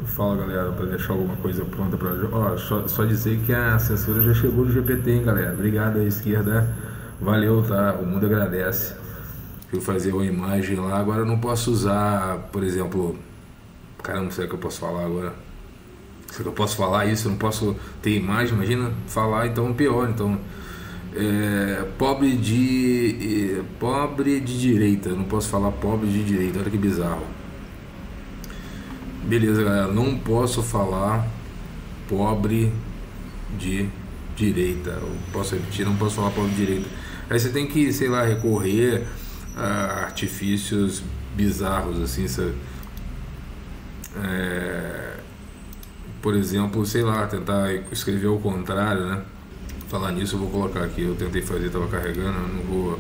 Fala galera, para deixar alguma coisa pronta para ó, só dizer que a censura já chegou no GPT, hein, galera. Obrigado aí, esquerda. Valeu, tá? O mundo agradece. Eu fazer uma imagem lá, agora eu não posso usar, por exemplo, caramba, será que eu posso falar agora? Será que eu posso falar isso? Eu não posso ter imagem, imagina falar, então pior. Então, pobre de direita, eu não posso falar pobre de direita, olha que bizarro. Beleza, galera, não posso falar pobre de direita. Eu posso repetir, não posso falar pobre de direita. Aí você tem que, sei lá, recorrer a artifícios bizarros, assim, sabe? Por exemplo, sei lá, tentar escrever ao contrário, né? Falar nisso, eu vou colocar aqui. Eu tentei fazer, tava carregando, não vou.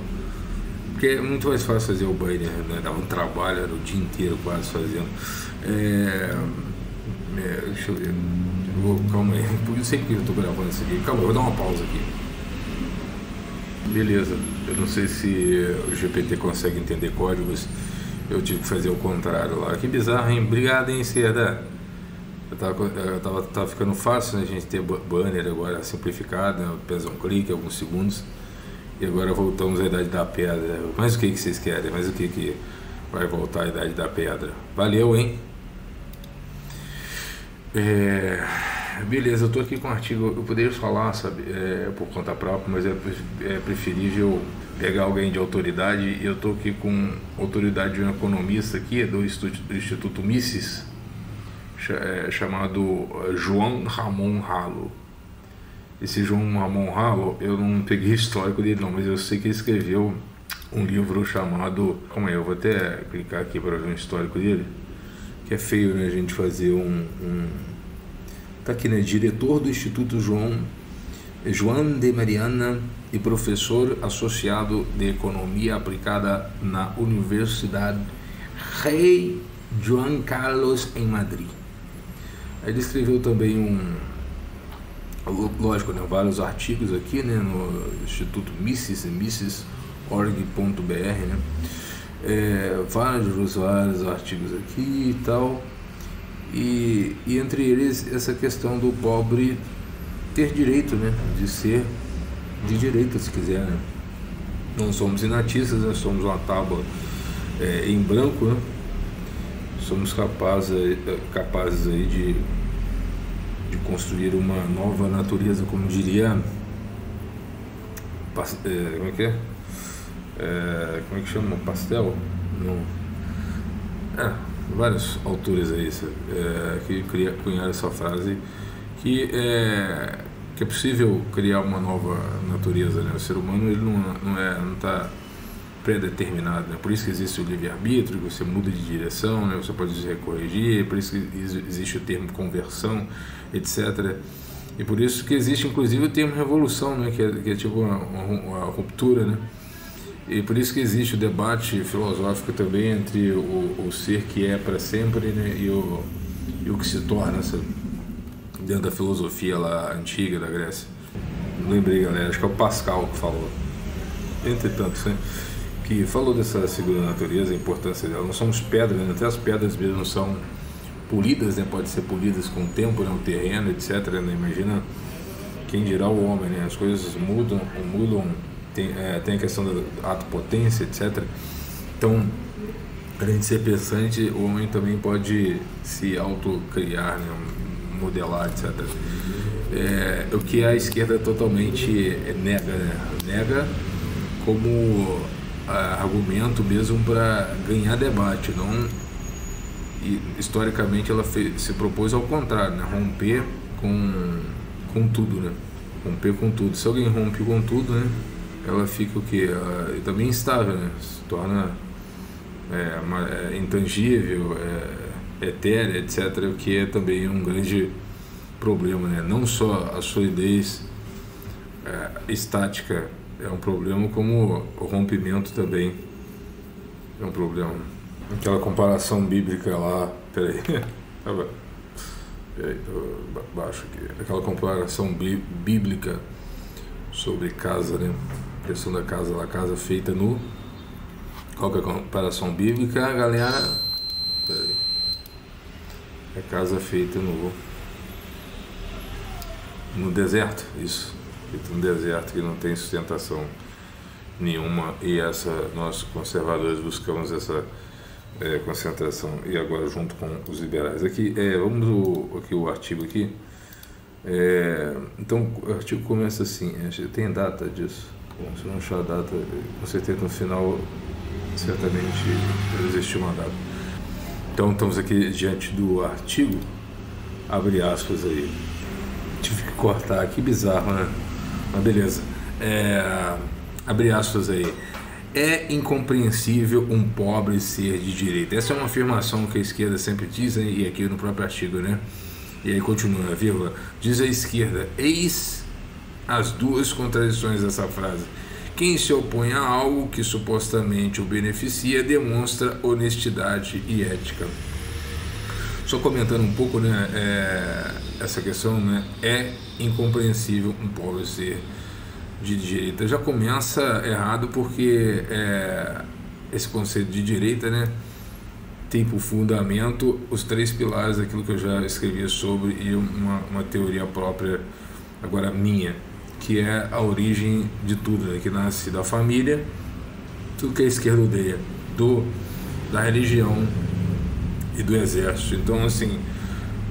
Porque é muito mais fácil fazer o banner, né? Dá um trabalho, era o dia inteiro quase fazendo. Deixa eu ver. Calma aí. Eu sei que eu tô gravando isso aqui. Calma, eu vou dar uma pausa aqui. Beleza. Eu não sei se o GPT consegue entender códigos. Eu tive que fazer o contrário lá. Que bizarro, hein? Obrigado, hein, Seda. Tava ficando fácil, né, a gente ter banner agora simplificado, né? Pesa um clique, alguns segundos. E agora voltamos à Idade da Pedra. Mas o que vocês querem? Mas o que vai voltar à Idade da Pedra? Valeu, hein? Beleza, eu tô aqui com um artigo. Eu poderia falar, sabe, por conta própria, mas é preferível pegar alguém de autoridade. E eu tô aqui com autoridade de um economista aqui, do Instituto Mises, chamado João Ramon Ralo. Esse João Ramon Ralo, eu não peguei o histórico dele não, mas eu sei que ele escreveu um livro chamado... Calma aí, eu vou até clicar aqui para ver o histórico dele, que é feio, né, a gente fazer Tá aqui, né, diretor do Instituto João de Mariana e professor associado de Economia Aplicada na Universidade Rei João Carlos em Madrid. Ele escreveu também lógico, né, vários artigos aqui, né, no Instituto Mises.org.br, né, vários artigos aqui e tal, e entre eles essa questão do pobre ter direito, né, de ser de direita, se quiser, né. Não somos inatistas, né, somos uma tábua em branco, né, somos capazes aí de construir uma nova natureza, como diria, como é que é? Como é que chama? Pastel? Não. Vários autores aí que cunharam essa frase, que é possível criar uma nova natureza, né? O ser humano, ele não está pré-determinado, né? Por isso que existe o livre-arbítrio, você muda de direção, né? Você pode se recorrigir, por isso que existe o termo conversão, etc. E por isso que existe inclusive o termo revolução, né? Que é tipo uma ruptura, né? E por isso que existe o debate filosófico também entre o ser que é para sempre, né? e o que se torna, sabe? Dentro da filosofia lá antiga da Grécia. Não lembrei, galera, acho que é o Pascal que falou, entre tantos, né? Que falou dessa segunda natureza, a importância dela. Nós somos pedras, né? Até as pedras mesmo são polidas, né? Pode ser polidas com o tempo, né? O terreno, etc, né? Imagina, quem dirá o homem, né? As coisas mudam, tem a questão da ato-potência, etc. Então, além de ser pensante, o homem também pode se autocriar, né? Modelar, etc. O que a esquerda totalmente nega, né? Nega como argumento mesmo para ganhar debate, não. E historicamente ela se propôs ao contrário, né? Romper com tudo, né? Romper com tudo. Se alguém rompe com tudo, né? Ela fica o quê? Também instável, né? Se torna intangível, etérea, etc. O que é também um grande problema, né? Não só a solidez estática é um problema, como o rompimento também é um problema. Aquela comparação bíblica lá, peraí, baixo aqui, aquela comparação bíblica sobre casa, né? A questão da casa lá, casa feita no... Qual que é a comparação bíblica, galera? Peraí. É casa feita no deserto, isso. Feita no deserto que não tem sustentação nenhuma, e nós conservadores buscamos essa concentração, e agora junto com os liberais. Aqui, vamos aqui o artigo aqui. Então o artigo começa assim, tem data disso? Bom, se não achar a data, com certeza no final certamente existe uma data. Então estamos aqui diante do artigo, abre aspas aí, tive que cortar, que bizarro, né? Mas beleza, abre aspas aí. É incompreensível um pobre ser de direita. Essa é uma afirmação que a esquerda sempre diz, e aqui no próprio artigo, né? E aí continua, vírgula, diz a esquerda, eis as duas contradições dessa frase. Quem se opõe a algo que supostamente o beneficia demonstra honestidade e ética. Só comentando um pouco, né, essa questão, né, é incompreensível um pobre ser de direita. Já começa errado porque esse conceito de direita, né, tem por fundamento os 3 pilares daquilo que eu já escrevi sobre, e uma teoria própria, agora minha, que é a origem de tudo, né, que nasce da família, tudo que a esquerda odeia, da religião e do exército. Então, assim,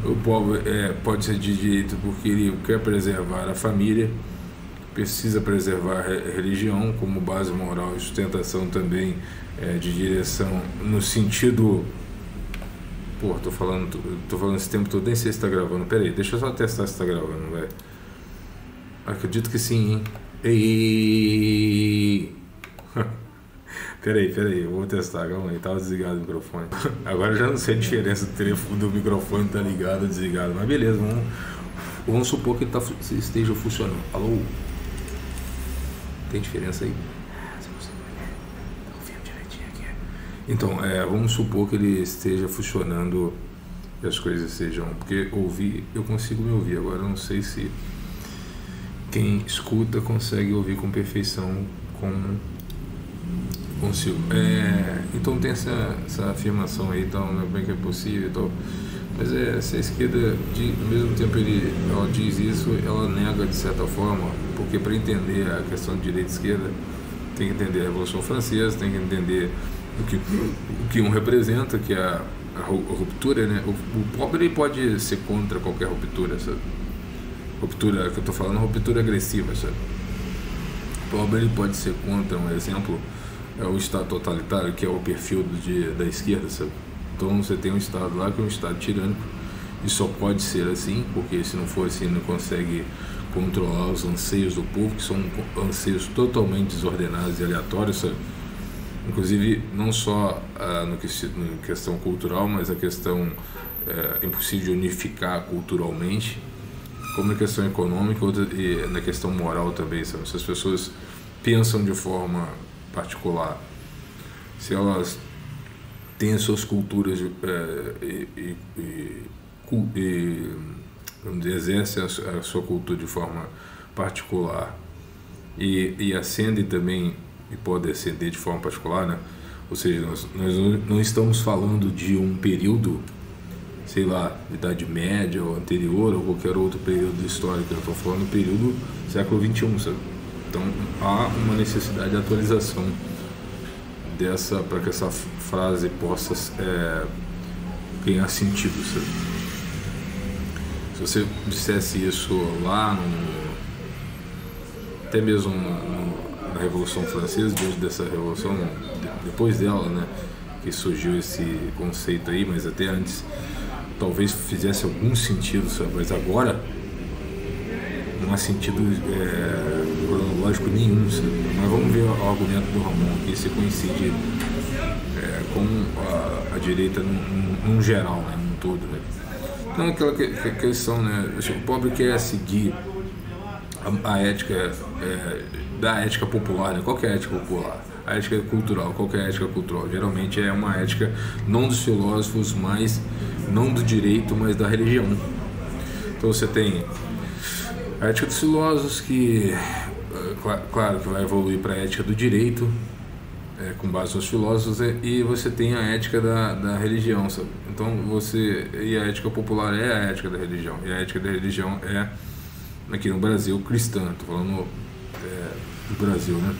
o povo pode ser de direita porque ele quer preservar a família, precisa preservar a religião como base moral e sustentação também de direção, no sentido... Pô, tô falando esse tempo todo, nem sei se tá gravando. Pera aí, deixa eu só testar se tá gravando, velho. Acredito que sim, hein? Ei! Peraí, eu vou testar, calma aí, tava desligado o microfone. Agora eu já não sei a diferença do microfone tá ligado ou desligado, mas beleza, vamos supor que ele esteja funcionando. Alô? Tem diferença aí? Se você tá ouvindo direitinho aqui. Então, vamos supor que ele esteja funcionando e as coisas sejam... Porque eu consigo me ouvir, agora eu não sei se quem escuta consegue ouvir com perfeição como consigo. Então tem essa afirmação aí, então, né, como é que é possível e tal. Mas se a esquerda, ao mesmo tempo ela diz isso, ela nega de certa forma, porque para entender a questão de direita e esquerda, tem que entender a Revolução Francesa, tem que entender o que um representa, que é a ruptura, né? O pobre pode ser contra qualquer ruptura, sabe? Ruptura que eu estou falando, ruptura agressiva, sabe? O pobre ele pode ser contra, um exemplo é o Estado totalitário, que é o perfil da esquerda, sabe? Então você tem um Estado lá que é um Estado tirânico, e só pode ser assim, porque se não for assim não consegue controlar os anseios do povo, que são anseios totalmente desordenados e aleatórios, sabe? Inclusive não só na questão cultural, mas a questão impossível de unificar culturalmente, como na questão econômica e na questão moral também, sabe? Se as pessoas pensam de forma particular, se elas têm as suas culturas exercem a sua cultura de forma particular e ascendem também e podem ascender de forma particular, né? Ou seja, nós não estamos falando de um período, sei lá, Idade Média ou anterior ou qualquer outro período histórico, eu estou falando do período século XXI, sabe? Então há uma necessidade de atualização para que essa frase possa ganhar sentido, sabe? Se você dissesse isso lá, até mesmo na Revolução Francesa, diante dessa revolução, depois dela, né, que surgiu esse conceito aí, mas até antes, talvez fizesse algum sentido, sabe? Mas agora não há sentido cronológico nenhum, sabe? Mas vamos ver o argumento do Ramon aqui, se coincide com a direita num geral, né, num todo, né? Então aquela questão, né, o pobre quer seguir a ética da ética popular, né? Qual que é a ética popular? A ética cultural. Qual que é a ética cultural? Geralmente é uma ética não dos filósofos, mas não do direito, mas da religião. Então você tem a ética dos filósofos, que claro que vai evoluir para a ética do direito, com base nos filósofos, e você tem a ética da religião, sabe? Então e a ética popular é a ética da religião, e a ética da religião é, aqui no Brasil, cristã. Estou falando do Brasil, né?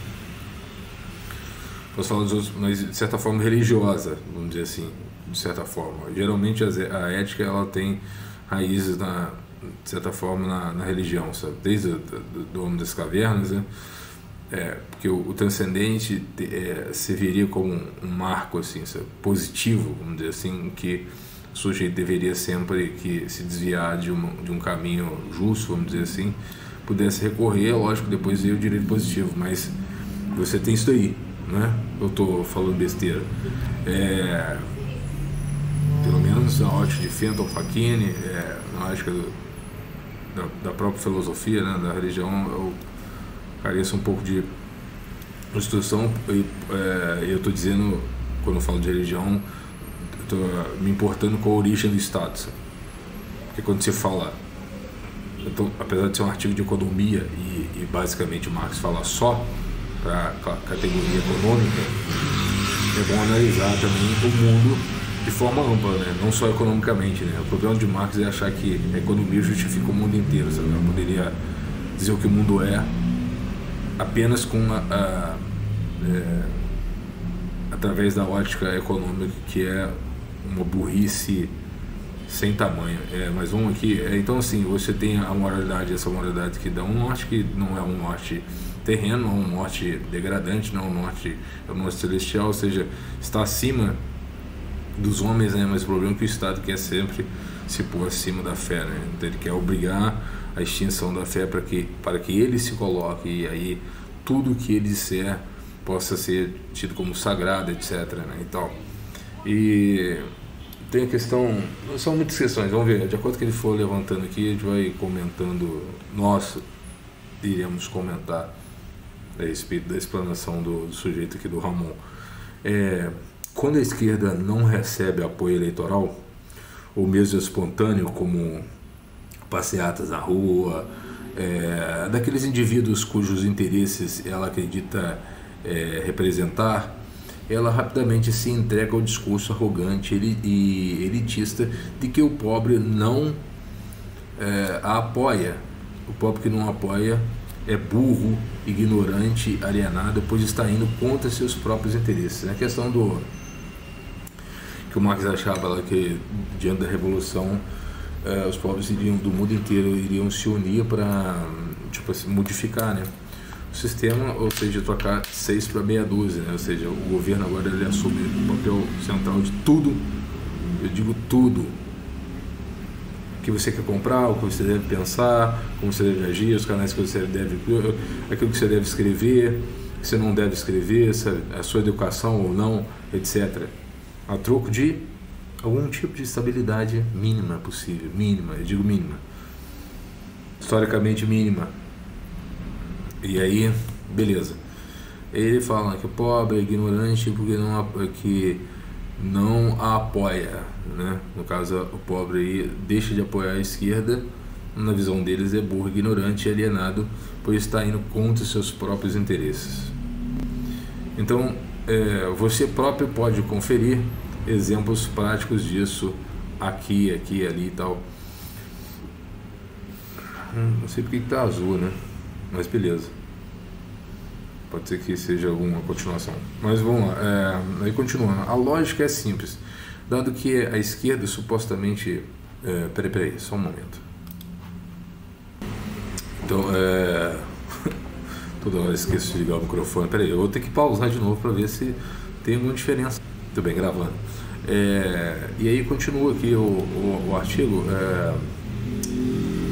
Posso falar dos outros, mas de certa forma religiosa, vamos dizer assim, de certa forma. Geralmente a ética, ela tem raízes, de certa forma, na religião, sabe? Desde do Homem das Cavernas, né? Porque o transcendente serviria como um marco, assim, sabe? Positivo, vamos dizer assim, que o sujeito deveria sempre que se desviar de um caminho justo, vamos dizer assim, pudesse recorrer. Lógico, depois veio o direito positivo, mas você tem isso aí, né? Eu estou falando besteira. Pelo menos na ótica de Fenton Facchini, na ótica da própria filosofia, né, da religião, eu careço um pouco de instrução, e eu estou dizendo, quando eu falo de religião, estou me importando com a origem do Estado, sabe? Porque quando você fala, apesar de ser um artigo de economia e basicamente Marx fala só para a categoria econômica, é bom analisar também o mundo de forma ampla, né? Não só economicamente, né? O problema de Marx é achar que a economia justifica o mundo inteiro, sabe? Eu poderia dizer o que o mundo é apenas com através da ótica econômica, que é uma burrice sem tamanho. Mas vamos aqui, então assim, você tem a moralidade, essa moralidade que dá um norte, que não é um norte terreno, não é um norte degradante, não é um norte celestial, ou seja, está acima dos homens, né? Mas o problema é que o Estado quer sempre se pôr acima da fé, né? Então ele quer obrigar a extinção da fé para que ele se coloque, e aí tudo que ele disser possa ser tido como sagrado, etc, né? Então, e tem a questão, são muitas questões, vamos ver, de acordo com que ele for levantando aqui, a gente vai comentando, nós iremos comentar a respeito da explanação do sujeito aqui, do Ramon. Quando a esquerda não recebe apoio eleitoral, ou mesmo espontâneo, como passeatas na rua, daqueles indivíduos cujos interesses ela acredita representar, ela rapidamente se entrega ao discurso arrogante e elitista de que o pobre não a apoia. O pobre que não apoia é burro, ignorante, alienado, pois está indo contra seus próprios interesses. A questão que o Marx achava lá, que diante da revolução os pobres do mundo inteiro iriam se unir para assim, modificar, né, o sistema, ou seja, trocar 6 para meia dúzia, né? Ou seja, o governo agora ele assume o papel central de tudo, eu digo tudo, que você quer comprar, o que você deve pensar, como você deve agir, os canais que você deve, aquilo que você deve escrever, que você não deve escrever, a sua educação ou não, etc. A troco de algum tipo de estabilidade mínima possível, mínima, eu digo mínima, historicamente mínima. E aí, beleza. Ele fala que o pobre é ignorante porque não a apoia, né? No caso, o pobre aí deixa de apoiar a esquerda, na visão deles é burro, ignorante e alienado, pois está indo contra seus próprios interesses. Então, você próprio pode conferir exemplos práticos disso aqui, ali e tal. Não sei porque está azul, né? Mas beleza. Pode ser que seja alguma continuação. Mas vamos lá. Aí continuando. A lógica é simples. Dado que a esquerda supostamente... Peraí, só um momento. Então, toda hora eu esqueço de ligar o microfone. Peraí, eu vou ter que pausar de novo para ver se tem alguma diferença. Muito bem, gravando. E aí continua aqui o artigo.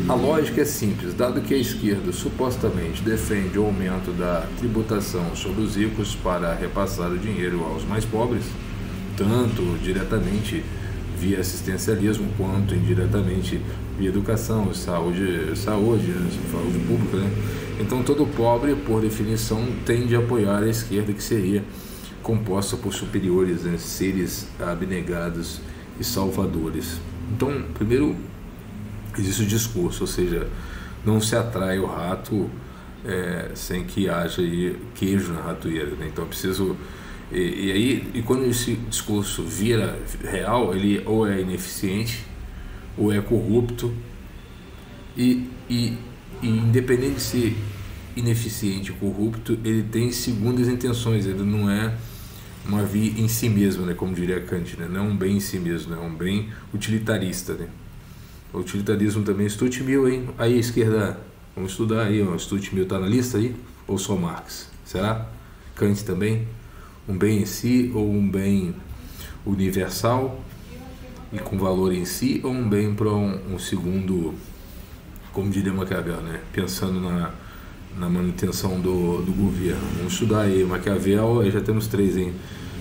A lógica é simples, dado que a esquerda supostamente defende o aumento da tributação sobre os ricos para repassar o dinheiro aos mais pobres, tanto diretamente via assistencialismo quanto indiretamente via educação, saúde pública, né? Então todo pobre, por definição, tende a apoiar a esquerda, que seria composta por superiores, né? Seres abnegados e salvadores. Então, primeiro, existe o discurso, ou seja, não se atrai o rato sem que haja aí queijo na ratoeira, né? Então é preciso E quando esse discurso vira real, ele ou é ineficiente ou é corrupto, e independente de ser ineficiente ou corrupto, ele tem segundas intenções, ele não é uma via em si mesmo, né, como diria Kant, né, não é um bem em si mesmo, é um bem utilitarista, né. O utilitarismo também é Stuttmill, hein? Aí a esquerda, vamos estudar aí, o Stuttmill está na lista aí, ou só Marx? Será? Kant também? Um bem em si ou um bem universal e com valor em si, ou um bem para um segundo, como diria Maquiavel, né? Pensando na manutenção do governo. Vamos estudar aí Maquiavel, aí já temos 3, hein?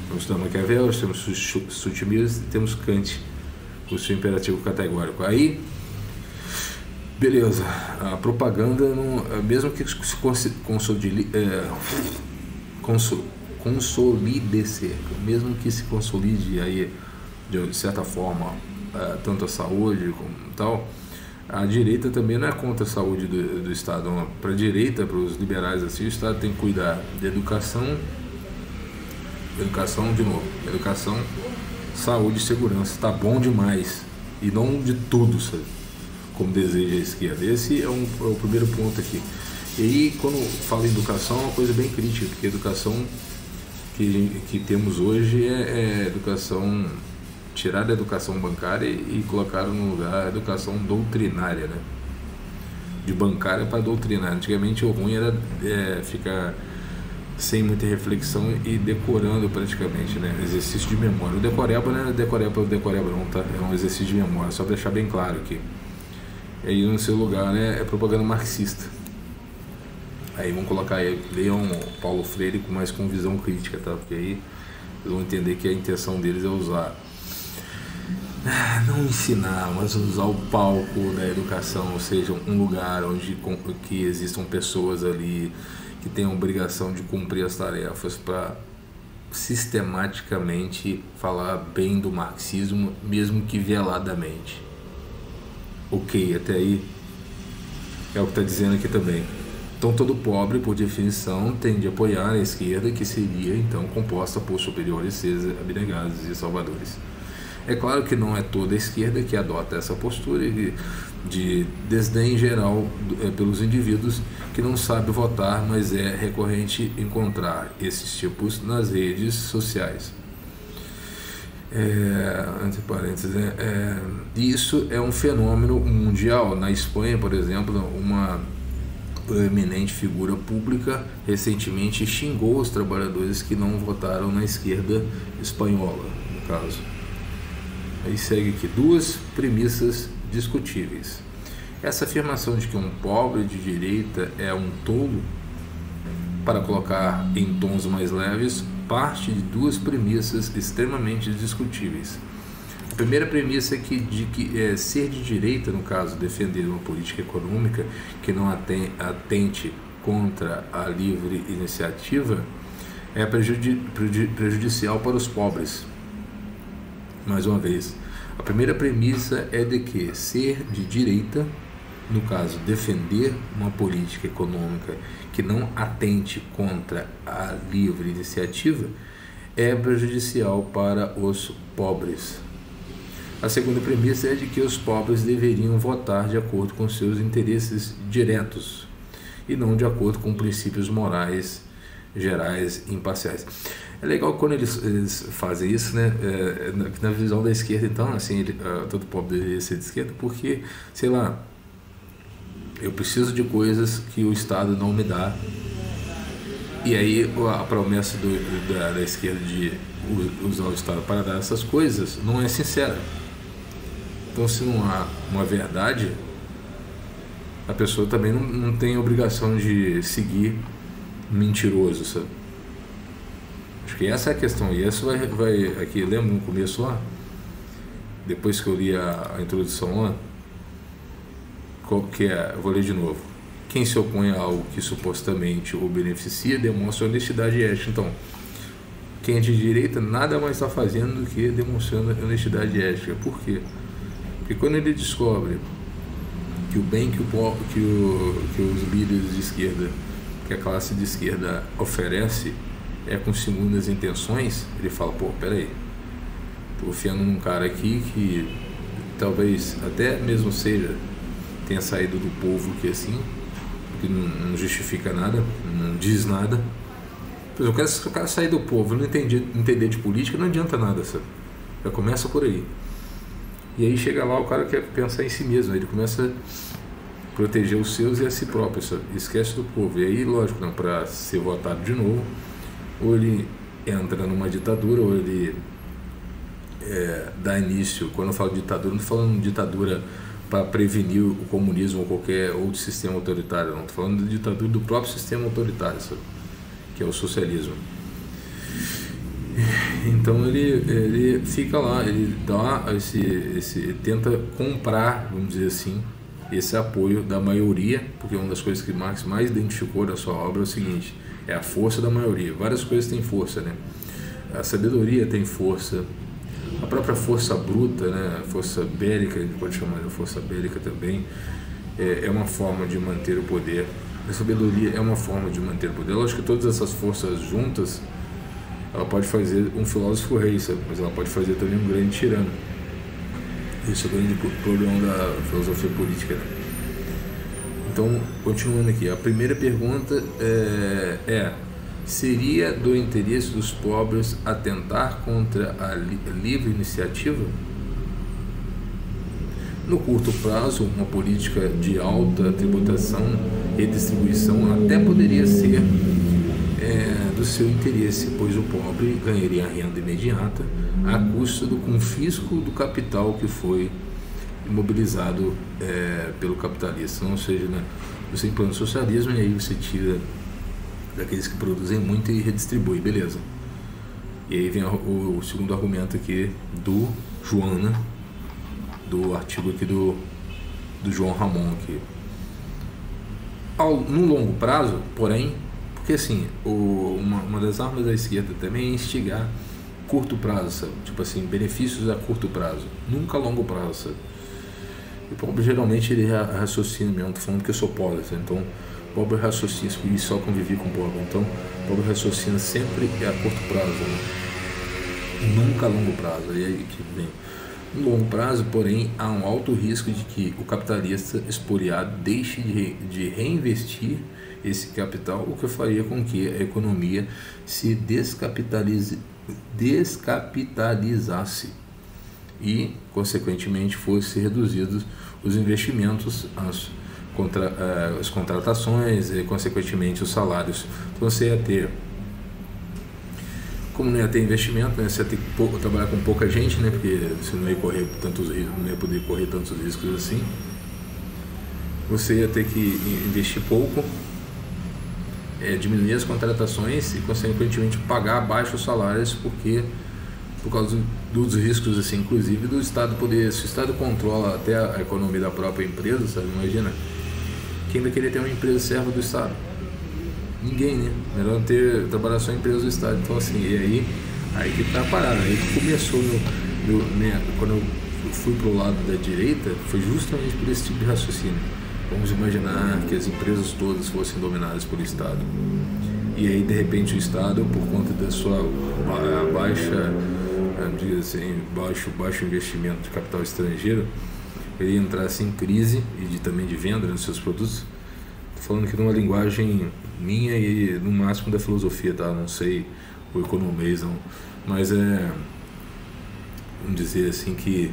Vamos estudar Maquiavel, temos Stuttmill e temos Kant, o seu imperativo categórico. Aí, beleza, a propaganda, mesmo que se consolide-se, mesmo que se consolide aí, de certa forma, tanto a saúde como tal, a direita também não é contra a saúde do Estado. Para a direita, para os liberais assim, o Estado tem que cuidar da educação, saúde e segurança, está bom demais, e não de tudo, sabe, como deseja a esquerda. Esse é o primeiro ponto aqui. E aí, quando falo em educação, é uma coisa bem crítica, porque a educação que temos hoje é educação, tirar da educação bancária e colocar no lugar a educação doutrinária, né? De bancária para doutrinária. Antigamente o ruim era ficar sem muita reflexão e decorando praticamente, né? Exercício de memória. O decoreba não é decoreba não, tá? É um exercício de memória, só deixar bem claro aqui. E aí no seu lugar, né, é propaganda marxista. Aí vamos colocar aí, leiam Paulo Freire com visão crítica, tá? Porque aí eles vão entender que a intenção deles é usar, não ensinar, mas usar o palco da educação, ou seja, um lugar onde que existam pessoas ali que têm a obrigação de cumprir as tarefas para sistematicamente falar bem do marxismo, mesmo que veladamente. Ok, até aí é o que está dizendo aqui também. Então todo pobre, por definição, tende a apoiar a esquerda, que seria então composta por superiores, seres abnegados e salvadores. É claro que não é toda a esquerda que adota essa postura de desdém geral pelos indivíduos que não sabem votar, mas é recorrente encontrar esses tipos nas redes sociais. Entre parênteses, isso é um fenômeno mundial. Na Espanha, por exemplo, uma proeminente figura pública recentemente xingou os trabalhadores que não votaram na esquerda espanhola, no caso. Aí segue aqui 2 premissas discutíveis. Essa afirmação de que um pobre de direita é um tolo, para colocar em tons mais leves, parte de 2 premissas extremamente discutíveis. A primeira premissa é de que ser de direita, no caso, defender uma política econômica que não atente contra a livre iniciativa, é prejudicial para os pobres. Mais uma vez, a primeira premissa é de que ser de direita, no caso, defender uma política econômica que não atente contra a livre iniciativa, é prejudicial para os pobres. A segunda premissa é de que os pobres deveriam votar de acordo com seus interesses diretos e não de acordo com princípios morais gerais e imparciais. É legal quando eles fazem isso, né? Na visão da esquerda, então, assim, todo pobre deveria ser de esquerda, porque, sei lá, eu preciso de coisas que o Estado não me dá, e aí a promessa da esquerda de usar o Estado para dar essas coisas não é sincera. Então, se não há uma verdade, a pessoa também não tem obrigação de seguir mentiroso, sabe? Acho que essa é a questão. E essa vai aqui, lembra no começo lá? Depois que eu li a introdução lá, qual que é? Eu vou ler de novo. Quem se opõe a algo que supostamente o beneficia demonstra honestidade e ética. Então, quem é de direita nada mais está fazendo do que demonstrando honestidade e ética. Por quê? Porque quando ele descobre que o bem que os líderes de esquerda, que a classe de esquerda oferece, com segundas intenções, ele fala, pô, peraí, tô confiando num cara aqui que talvez até mesmo tenha saído do povo, que assim, que não justifica nada, não diz nada. Se o cara sair do povo, não entender de política, não adianta nada, sabe? Já começa por aí. E aí chega lá, o cara quer pensar em si mesmo, ele começa a proteger os seus e a si próprio, sabe? Esquece do povo. E aí, lógico, não, para ser votado de novo, ou ele entra numa ditadura, ou ele dá início. Quando eu falo ditadura, não estou falando de ditadura para prevenir o comunismo ou qualquer outro sistema autoritário, não. Estou falando de ditadura do próprio sistema autoritário, sabe? Que é o socialismo. Então ele fica lá, ele dá tenta comprar, vamos dizer assim, esse apoio da maioria, porque uma das coisas que Marx mais identificou na sua obra é o seguinte: é a força da maioria. Várias coisas têm força, né? A sabedoria tem força, a própria força bruta, né? A força bélica, a gente pode chamar de força bélica também, é uma forma de manter o poder. A sabedoria é uma forma de manter o poder. Lógico que todas essas forças juntas, ela pode fazer um filósofo rei, sabe? Mas ela pode fazer também um grande tirano. Isso é o grande problema da filosofia política, né? Então, continuando aqui, a primeira pergunta seria do interesse dos pobres atentar contra a livre iniciativa? No curto prazo, uma política de alta tributação e distribuição até poderia ser do seu interesse, pois o pobre ganharia renda imediata à custa do confisco do capital que foi imobilizado pelo capitalista. Ou seja, né, você implanta o socialismo e aí você tira daqueles que produzem muito e redistribui, beleza. E aí vem o segundo argumento aqui do João, né, do artigo aqui do João Ramon aqui. No longo prazo, porém, porque assim, uma das armas da esquerda também é instigar curto prazo, sabe? Tipo assim, benefícios a curto prazo, nunca a longo prazo, sabe? E o pobre geralmente ele raciocina mesmo, tô falando que eu sou pobre, sabe? Então o pobre raciocina, e só convivi com o pobre, então o pobre raciocina sempre a curto prazo, né? Nunca a longo prazo. E aí que vem. No longo prazo, porém, há um alto risco de que o capitalista expoliado deixe de reinvestir esse capital, o que faria com que a economia se descapitalizasse e, consequentemente, fosse reduzidos os investimentos, as contratações e, consequentemente, os salários. Então, você ia ter, como não ia ter investimento, né, você ia ter que trabalhar com pouca gente, né, porque você não ia correr tantos riscos, não ia poder correr tantos riscos assim. Você ia ter que investir pouco, diminuir as contratações e, consequentemente, pagar abaixo os salários, porque por causa dos riscos, assim, inclusive do Estado poder, se o Estado controla até a economia da própria empresa, sabe? Imagina, quem vai querer ter uma empresa serva do Estado? Ninguém, né? Melhor trabalhar só em empresa do Estado. Então, assim, e aí que tá a parada. Aí que começou quando eu fui pro lado da direita, foi justamente por esse tipo de raciocínio. Vamos imaginar que as empresas todas fossem dominadas pelo Estado. E aí, de repente, o Estado, por conta da sua baixo investimento de capital estrangeiro, ele entrasse em crise e também de venda dos seus produtos. Estou falando aqui numa linguagem minha e no máximo da filosofia, tá? Não sei o economês, não. Mas vamos dizer assim que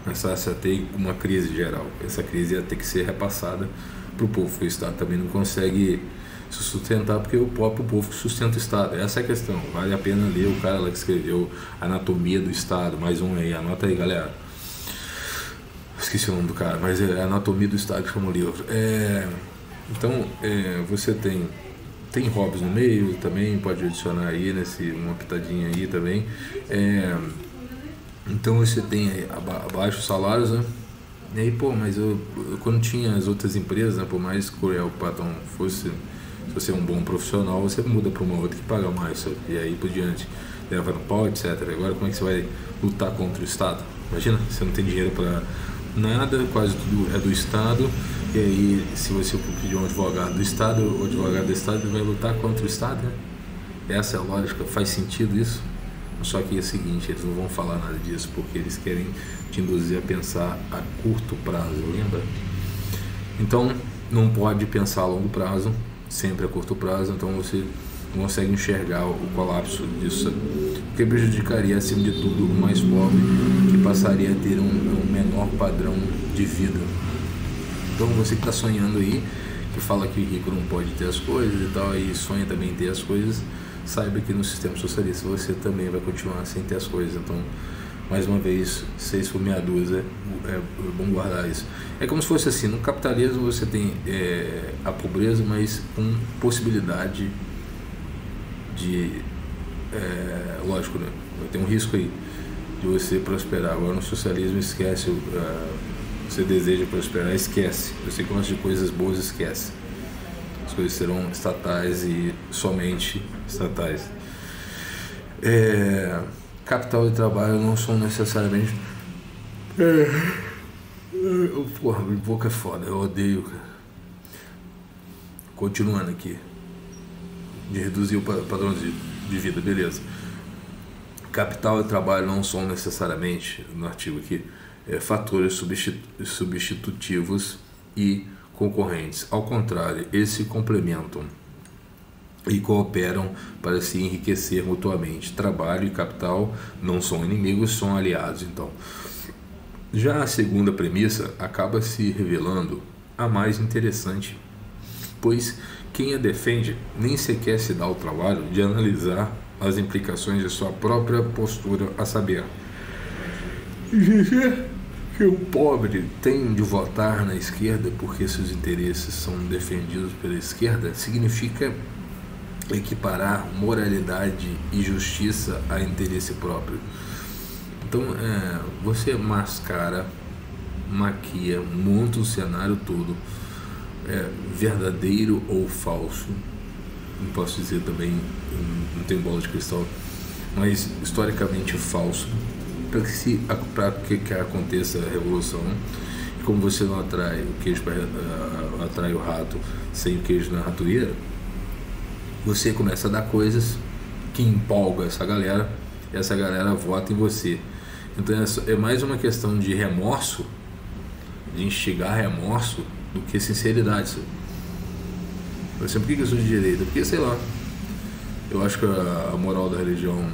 começasse a ter uma crise geral. Essa crise ia ter que ser repassada para o povo, porque o Estado também não consegue se sustentar, porque é o próprio povo que sustenta o Estado. Essa é a questão. Vale a pena ler o cara lá que escreveu Anatomia do Estado, mais um aí, anota aí, galera. Esqueci o nome do cara, mas é Anatomia do Estado que chama o livro. Então, você tem Hobbes no meio também, pode adicionar aí, uma pitadinha aí também. Então você tem aí abaixo os salários, né? E aí, mas quando tinha as outras empresas, né, por mais cruel o patrão fosse, se você é um bom profissional, você muda para uma outra que paga mais, sabe? E aí por diante, leva no pau, etc. Agora como é que você vai lutar contra o Estado? Imagina, você não tem dinheiro para nada, quase tudo é do Estado, e aí se você for pedir um advogado do Estado, o advogado do Estado vai lutar contra o Estado, né? Essa é a lógica, faz sentido isso? Só que é o seguinte, eles não vão falar nada disso, porque eles querem te induzir a pensar a curto prazo, lembra? Então, não pode pensar a longo prazo, sempre a curto prazo, então você não consegue enxergar o colapso disso, o que prejudicaria, acima de tudo, o mais pobre, que passaria a ter um menor padrão de vida. Então, você que está sonhando aí, que fala que o rico não pode ter as coisas e tal, e sonha também em ter as coisas, saiba que no sistema socialista você também vai continuar sem ter as coisas. Então, mais uma vez, 6 por meia dúzia, é bom guardar isso. É como se fosse assim, no capitalismo você tem a pobreza, mas com possibilidade de, lógico, né? Tem um risco aí de você prosperar. Agora no socialismo esquece, você deseja prosperar, esquece. Você gosta de coisas boas, esquece. As coisas serão estatais e somente estatais. Capital e trabalho não são necessariamente... Porra, abrir boca é foda, eu odeio, cara. Continuando aqui. De reduzir o padrão de vida, beleza. Capital e trabalho não são necessariamente, no artigo aqui, fatores substitutivos e concorrentes. Ao contrário, eles se complementam e cooperam para se enriquecer mutuamente. Trabalho e capital não são inimigos, são aliados. Então, já a segunda premissa acaba se revelando a mais interessante, pois quem a defende nem sequer se dá o trabalho de analisar as implicações de sua própria postura, a saber, que o pobre tem de votar na esquerda porque seus interesses são defendidos pela esquerda, significa equiparar moralidade e justiça a interesse próprio. Então, você mascara, maquia, monta o cenário todo, verdadeiro ou falso, não posso dizer também, não tem bola de cristal, mas historicamente falso, para que aconteça a revolução. E como você não atrai o queijo atrai o rato sem o queijo na ratoeira, você começa a dar coisas que empolgam essa galera, e essa galera vota em você. Então é mais uma questão de remorso, de instigar remorso, do que sinceridade. Por exemplo, por que eu sou de direita? Porque, sei lá, eu acho que a moral da religião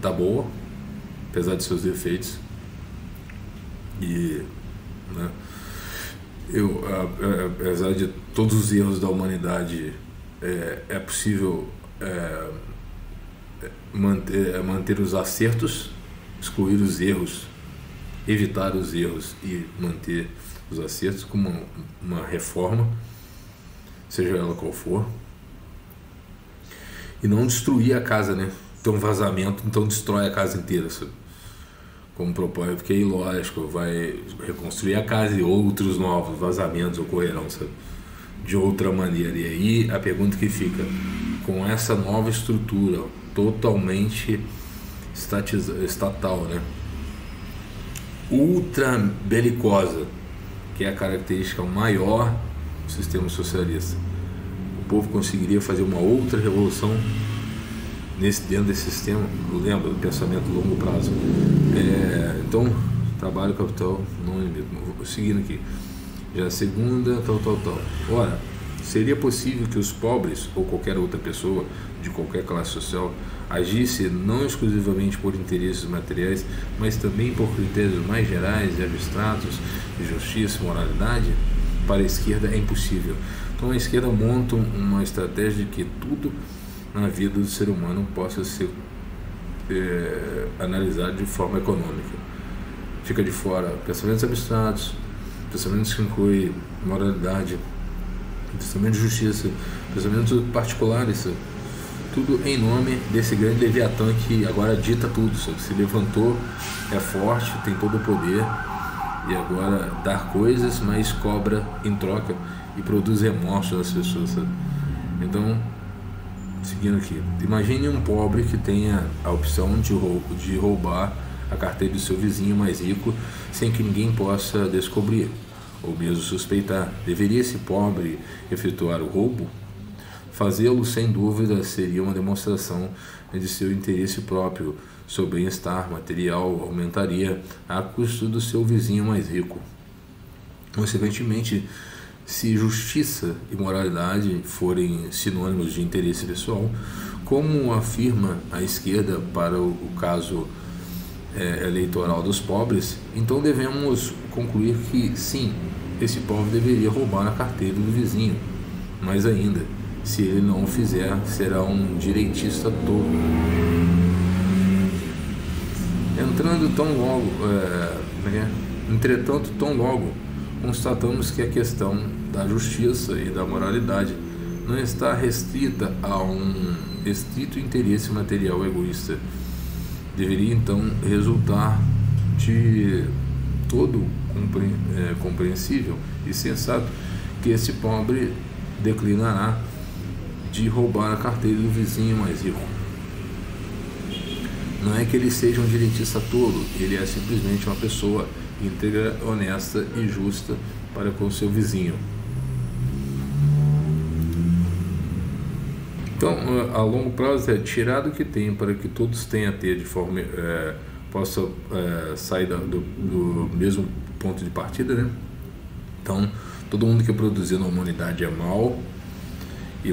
tá boa, apesar de seus defeitos, e, né, apesar de todos os erros da humanidade, é possível manter os acertos, excluir os erros, evitar os erros e manter os acertos com uma reforma, seja ela qual for, e não destruir a casa, né? Tem um vazamento, então destrói a casa inteira, sabe? Como propõe, porque aí, lógico, vai reconstruir a casa e outros novos vazamentos ocorrerão, sabe? De outra maneira. E aí a pergunta que fica, com essa nova estrutura totalmente estatal, né? Ultra belicosa, que é a característica maior do sistema socialista, o povo conseguiria fazer uma outra revolução dentro desse sistema, lembra, do pensamento a longo prazo. Então, trabalho, capital, não inimigo. Seguindo aqui, já a segunda, tal. Ora, seria possível que os pobres ou qualquer outra pessoa de qualquer classe social agisse não exclusivamente por interesses materiais, mas também por critérios mais gerais e abstratos de justiça e moralidade? Para a esquerda é impossível. Então a esquerda monta uma estratégia de que tudo na vida do ser humano possa ser analisado de forma econômica. Fica de fora pensamentos abstratos, pensamentos que incluem moralidade, pensamento de justiça, pensamentos particulares, tudo em nome desse grande Leviatã que agora dita tudo, se levantou, é forte, tem todo o poder, e agora dá coisas, mas cobra em troca e produz remorso das pessoas, sabe? Então, seguindo aqui, imagine um pobre que tenha a opção de roubar a carteira do seu vizinho mais rico sem que ninguém possa descobrir ou mesmo suspeitar. Deveria esse pobre efetuar o roubo? Fazê-lo, sem dúvida, seria uma demonstração de seu interesse próprio. Seu bem-estar material aumentaria a custo do seu vizinho mais rico. Consequentemente, se justiça e moralidade forem sinônimos de interesse pessoal, como afirma a esquerda para o caso eleitoral dos pobres, então devemos concluir que, sim, esse pobre deveria roubar a carteira do vizinho. Mais ainda, se ele não o fizer, será um direitista tolo. Entretanto, tão logo constatamos que a questão da justiça e da moralidade não está restrita a um estrito interesse material egoísta. Deveria então resultar de todo compreensível e sensato que esse pobre declinará de roubar a carteira do vizinho mais rico. Não é que ele seja um direitista tolo, ele é simplesmente uma pessoa íntegra, honesta e justa para com seu vizinho. Então, a longo prazo é tirar do que tem para que todos tenham a ter de forma possa sair do mesmo ponto de partida, né? Então, todo mundo que produzir na humanidade é mal e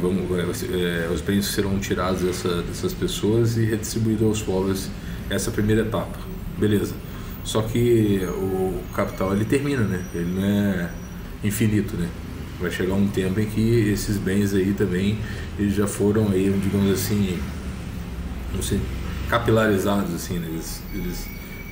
os bens serão tirados dessas pessoas e redistribuídos aos pobres. Essa é a primeira etapa, beleza? Só que o capital ele termina, né? Ele não é infinito, né? Vai chegar um tempo em que esses bens aí também eles já foram aí, digamos assim, não sei, capilarizados assim, né? Eles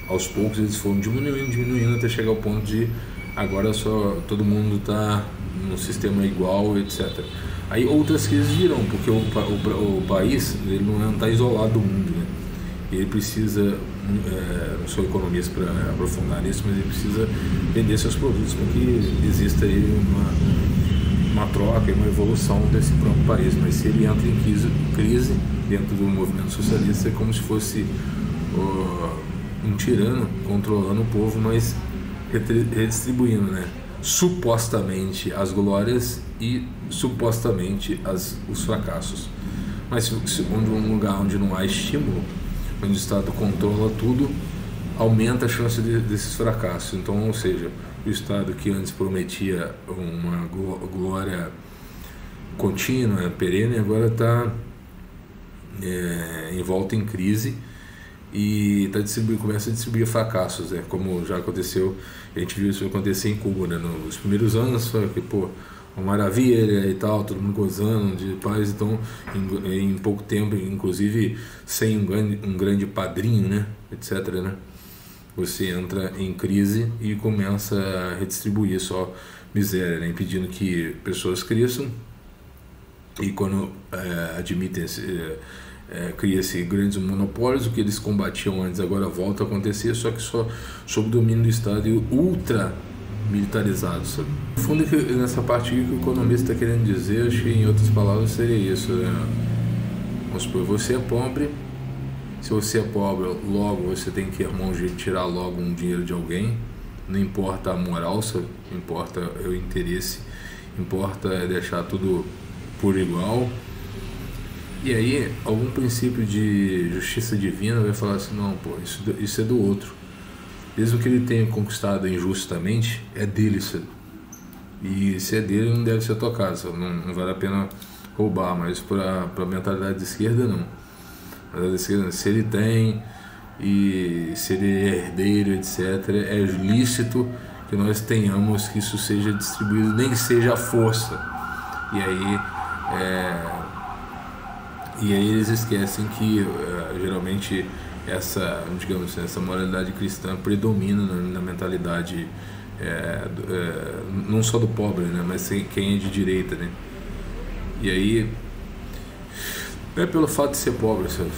aos poucos eles foram diminuindo até chegar ao ponto de agora só todo mundo está num sistema igual, etc. Aí outras crises virão, porque o país ele não está isolado do mundo, né? Ele precisa, não sou economista para aprofundar nisso, mas ele precisa vender seus produtos para que exista aí uma troca e uma evolução desse próprio país. Mas se ele entra em crise dentro do movimento socialista, é como se fosse um tirano controlando o povo, mas redistribuindo, né? Supostamente as glórias e supostamente os fracassos. Mas um lugar onde não há estímulo, onde o Estado controla tudo, aumenta a chance desses fracassos. Então, ou seja, o Estado que antes prometia uma glória contínua, perene, agora está envolto em crise e começa a distribuir fracassos, né? Como já aconteceu, a gente viu isso acontecer em Cuba, né? Nos primeiros anos foi que, uma maravilha e tal, todo mundo gozando de paz. Então em pouco tempo, inclusive sem um grande padrinho, né, etc, né, você entra em crise e começa a redistribuir só miséria, né, impedindo que pessoas cresçam. E quando cria-se grandes monopólios, o que eles combatiam antes agora volta a acontecer, só que só sob o domínio do Estado e ultra militarizado, sabe? No fundo, nessa parte que o economista está querendo dizer, acho que em outras palavras seria isso, né? Vamos supor, você é pobre. Se você é pobre, logo você tem que arrumar um jeito de tirar logo um dinheiro de alguém. Não importa a moral, sabe? Importa o interesse, importa deixar tudo por igual. E aí, algum princípio de justiça divina vai falar assim, não, isso é do outro. Mesmo que ele tenha conquistado injustamente, é dele, sabe? E se é dele, não deve ser tocado, sabe? Não vale a pena roubar, mas para a mentalidade de esquerda, não. A mentalidade de esquerda, se ele tem, e se ele é herdeiro, etc., é lícito que nós tenhamos que isso seja distribuído, nem que seja à força. E aí eles esquecem que, geralmente, essa moralidade cristã predomina na mentalidade não só do pobre, né, mas quem é de direita, né? E aí não é pelo fato de ser pobre, sabe?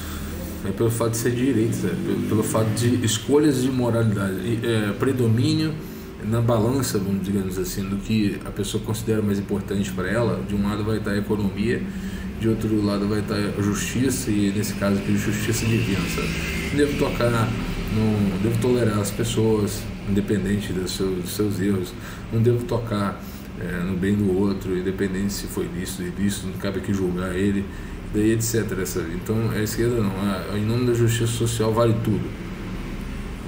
É pelo fato de ser de direita, sabe? Pelo fato de escolhas de moralidade, predomínio na balança, digamos assim, do que a pessoa considera mais importante para ela. De um lado vai estar a economia, de outro lado vai estar a justiça, e nesse caso aqui, justiça divina, sabe? Não devo tolerar as pessoas, independente dos seus erros. Não devo tocar no bem do outro, independente se foi ilícito, não cabe aqui julgar ele, daí etc. Então a esquerda não, em nome da justiça social vale tudo,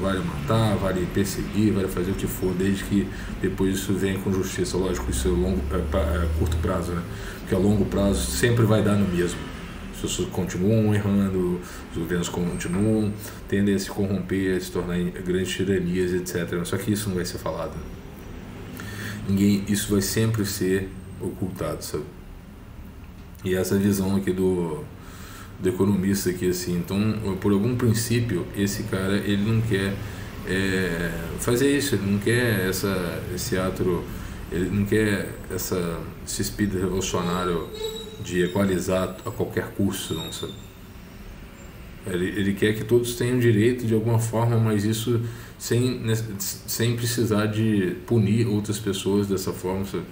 vale matar, vale perseguir, vale fazer o que for, desde que depois isso venha com justiça. Lógico, isso é curto prazo, né? Porque a longo prazo sempre vai dar no mesmo. As pessoas continuam errando, os governos continuam, tendem a se corromper, a se tornar grandes tiranias, etc. Só que isso não vai ser falado. Isso vai sempre ser ocultado, sabe? E essa visão aqui do economista aqui, assim, então, por algum princípio, esse cara, ele não quer fazer isso, ele não quer esse ato, ele não quer esse espírito revolucionário de equalizar a qualquer custo, não, sabe? Ele quer que todos tenham direito de alguma forma, mas isso sem precisar de punir outras pessoas dessa forma, sabe?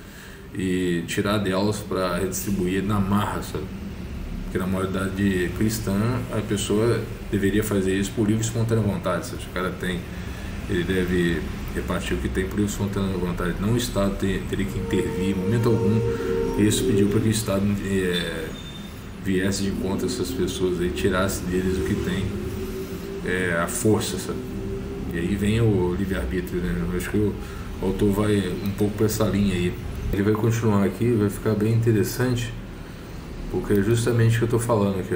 E tirar delas para redistribuir na marra, sabe? Porque na moralidade cristã a pessoa deveria fazer isso por livre e espontânea vontade, sabe? Se o cara ele deve repartir o que tem por livre e espontânea vontade, não o Estado teria que intervir em momento algum. Isso pediu para que o Estado viesse de encontro a essas pessoas e tirasse deles o que tem, a força, sabe? E aí vem o livre-arbítrio, né? Eu acho que o autor vai um pouco para essa linha aí. Ele vai continuar aqui, vai ficar bem interessante, porque é justamente o que eu estou falando aqui,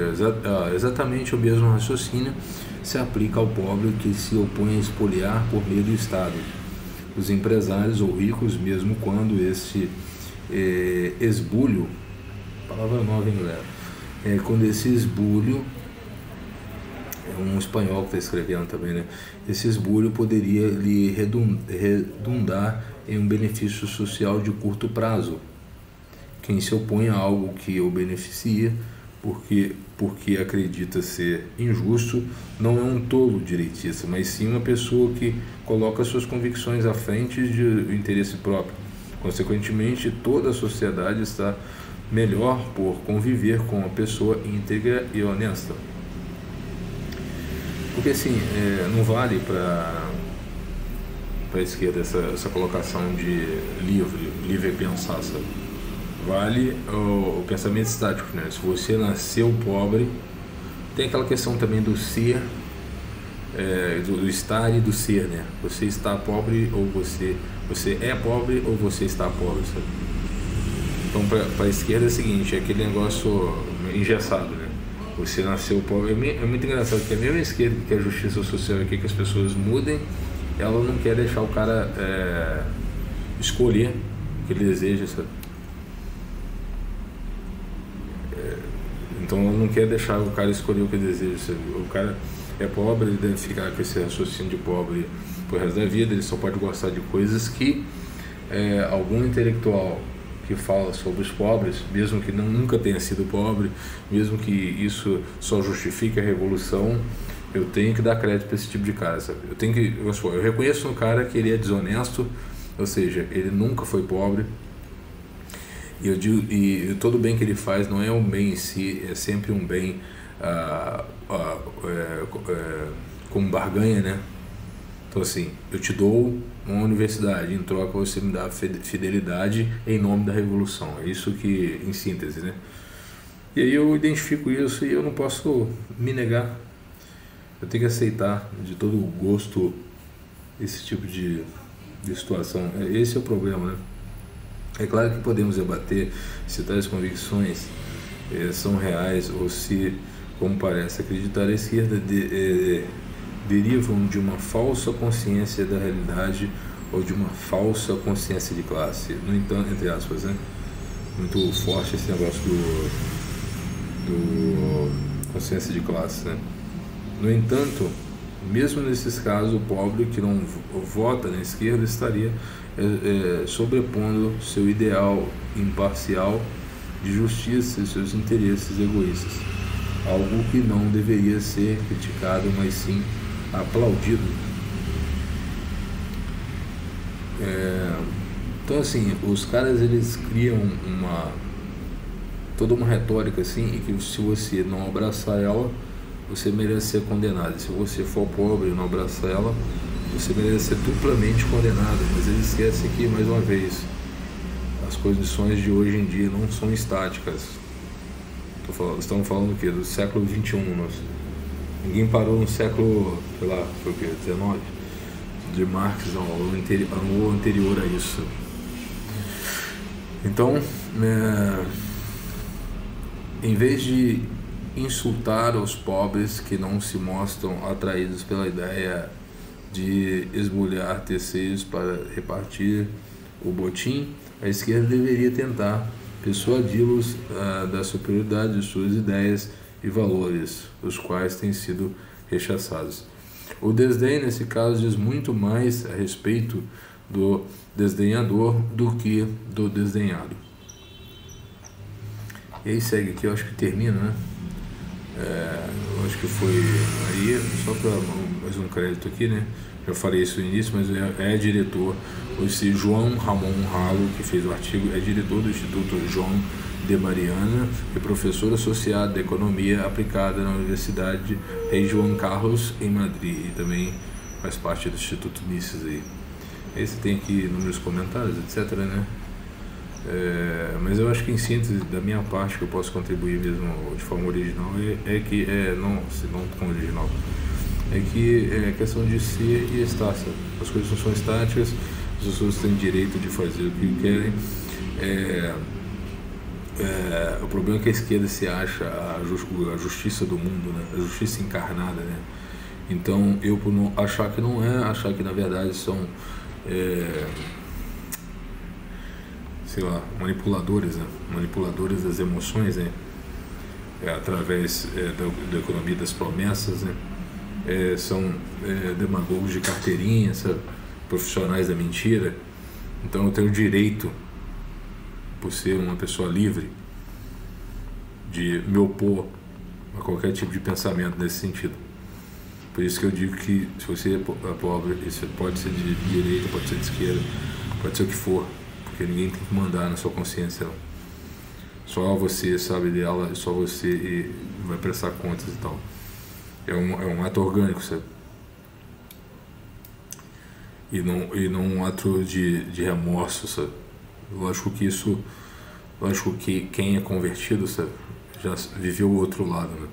exatamente o mesmo raciocínio se aplica ao pobre que se opõe a expoliar por meio do Estado os empresários ou ricos, mesmo quando esse esbulho, palavra nova em inglês, quando esse esbulho, é um espanhol que está escrevendo também, né? Esse esbulho poderia lhe redundar em um benefício social de curto prazo. Quem se opõe a algo que o beneficia porque acredita ser injusto não é um tolo direitista, mas sim uma pessoa que coloca suas convicções à frente do interesse próprio. Consequentemente, toda a sociedade está melhor por conviver com uma pessoa íntegra e honesta. Porque assim, não vale para a esquerda essa colocação de livre pensar, sabe? Vale o pensamento estático, né? Se você nasceu pobre, tem aquela questão também do ser, do estar e do ser, né? Você está pobre ou você é pobre ou você está pobre, sabe? Então para a esquerda é o seguinte, é aquele negócio engessado, né? Você nasceu pobre. É muito engraçado que a mesma esquerda que quer a justiça social aqui, que as pessoas mudem, ela não quer deixar o cara escolher o que ele deseja, sabe? Então ela não quer deixar o cara escolher o que deseja, sabe? O cara é pobre, ele deve ficar com esse raciocínio de pobre pro resto da vida, ele só pode gostar de coisas que algum intelectual que fala sobre os pobres, mesmo que nunca tenha sido pobre, mesmo que isso só justifique a revolução, eu tenho que dar crédito para esse tipo de cara, sabe? Eu reconheço no cara que ele é desonesto, ou seja, ele nunca foi pobre, e todo o bem que ele faz não é um bem em si, é sempre um bem como barganha, né? Então assim, eu te dou uma universidade, em troca você me dá fidelidade em nome da revolução. É isso que, em síntese, né? E aí eu identifico isso e eu não posso me negar. Eu tenho que aceitar de todo o gosto esse tipo de situação. Esse é o problema, né? É claro que podemos debater se tais convicções são reais ou se, como parece acreditar, a esquerda derivam de uma falsa consciência da realidade ou de uma falsa consciência de classe. No entanto, entre aspas, né? Muito forte esse negócio do consciência de classe, né? No entanto, mesmo nesses casos, o pobre que não vota na esquerda estaria sobrepondo seu ideal imparcial de justiça e seus interesses egoístas, algo que não deveria ser criticado, mas sim aplaudido. Então assim, os caras eles criam toda uma retórica assim, e que se você não abraçar ela, você merece ser condenado. Se você for pobre e não abraçar ela, você merece ser duplamente condenado. Mas ele esquece aqui mais uma vez, as condições de hoje em dia não são estáticas. Estamos falando o quê? Do século XXI. Ninguém parou no século, sei lá, foi o quê? 19? De Marx ou anterior a isso. Então, em vez de insultar os pobres que não se mostram atraídos pela ideia de esbulhar terceiros para repartir o botim, a esquerda deveria tentar persuadi-los da superioridade de suas ideias e valores, os quais têm sido rechaçados. O desdém, nesse caso, diz muito mais a respeito do desdenhador do que do desdenhado. E aí segue aqui, eu acho que termina, né? Eu acho que foi aí, só para mais um crédito aqui, né? Já falei isso no início, mas é diretor, esse João Ramon Ralo, que fez o artigo, é diretor do Instituto João de Mariana e professor associado de Economia Aplicada na Universidade Rei João Carlos, em Madrid, e também faz parte do Instituto Mises aí. Esse tem aqui números comentários, etc, né? Mas eu acho que em síntese da minha parte que eu posso contribuir mesmo de forma original não como original, é que é questão de ser e estar, sabe? As coisas não são estáticas, as pessoas têm direito de fazer o que querem. O problema é que a esquerda se acha a justiça do mundo, né? A justiça encarnada, né? Então eu, por não achar que não é, achar que na verdade são sei lá, manipuladores, né? Manipuladores das emoções, né? Através da economia das promessas, né? São demagogos de carteirinha, sabe? Profissionais da mentira. Então eu tenho o direito, por ser uma pessoa livre, de me opor a qualquer tipo de pensamento nesse sentido. Por isso que eu digo que se você é pobre, isso pode ser de direita, pode ser de esquerda, pode ser o que for, porque ninguém tem que mandar na sua consciência, não. Só você sabe dela, só você vai prestar contas e tal. É um ato orgânico, sabe? E não um ato de remorso, sabe? Lógico que quem é convertido, sabe, já viveu o outro lado, né?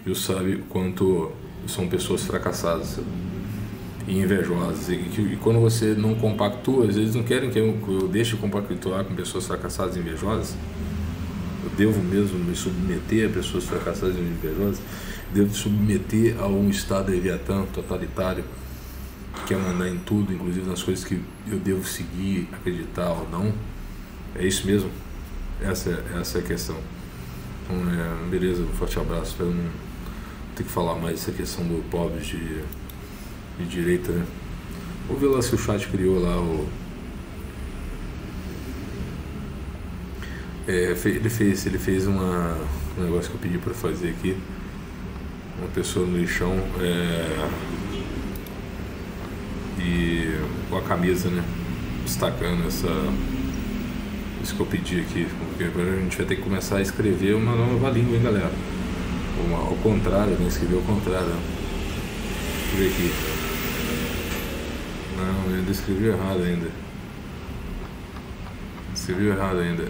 E sabe quanto são pessoas fracassadas, sabe? E invejosas. E quando você não compactua, às vezes não querem que eu deixe compactuar com pessoas fracassadas e invejosas. Eu devo mesmo me submeter a pessoas fracassadas e invejosas. Devo me submeter a um estado leviatã, totalitário, que quer mandar em tudo, inclusive nas coisas que eu devo seguir, acreditar ou não. É isso mesmo? Essa é a questão. Então, beleza, um forte abraço. Espero não ter que falar mais dessa questão do pobre de direita, né? Vou ver lá se o chat criou lá o... ele fez um negócio que eu pedi para fazer aqui. Uma pessoa no lixão e com a camisa, né? Destacando isso que eu pedi aqui, porque agora a gente vai ter que começar a escrever uma nova língua, hein, galera? Ao contrário, né? Escrever ao contrário. Deixa eu ver aqui. Não, eu ainda escrevi errado ainda. Escrevi errado ainda.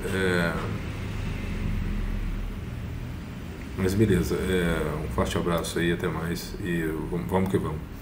Mas beleza, um forte abraço aí, até mais. E vamos que vamos.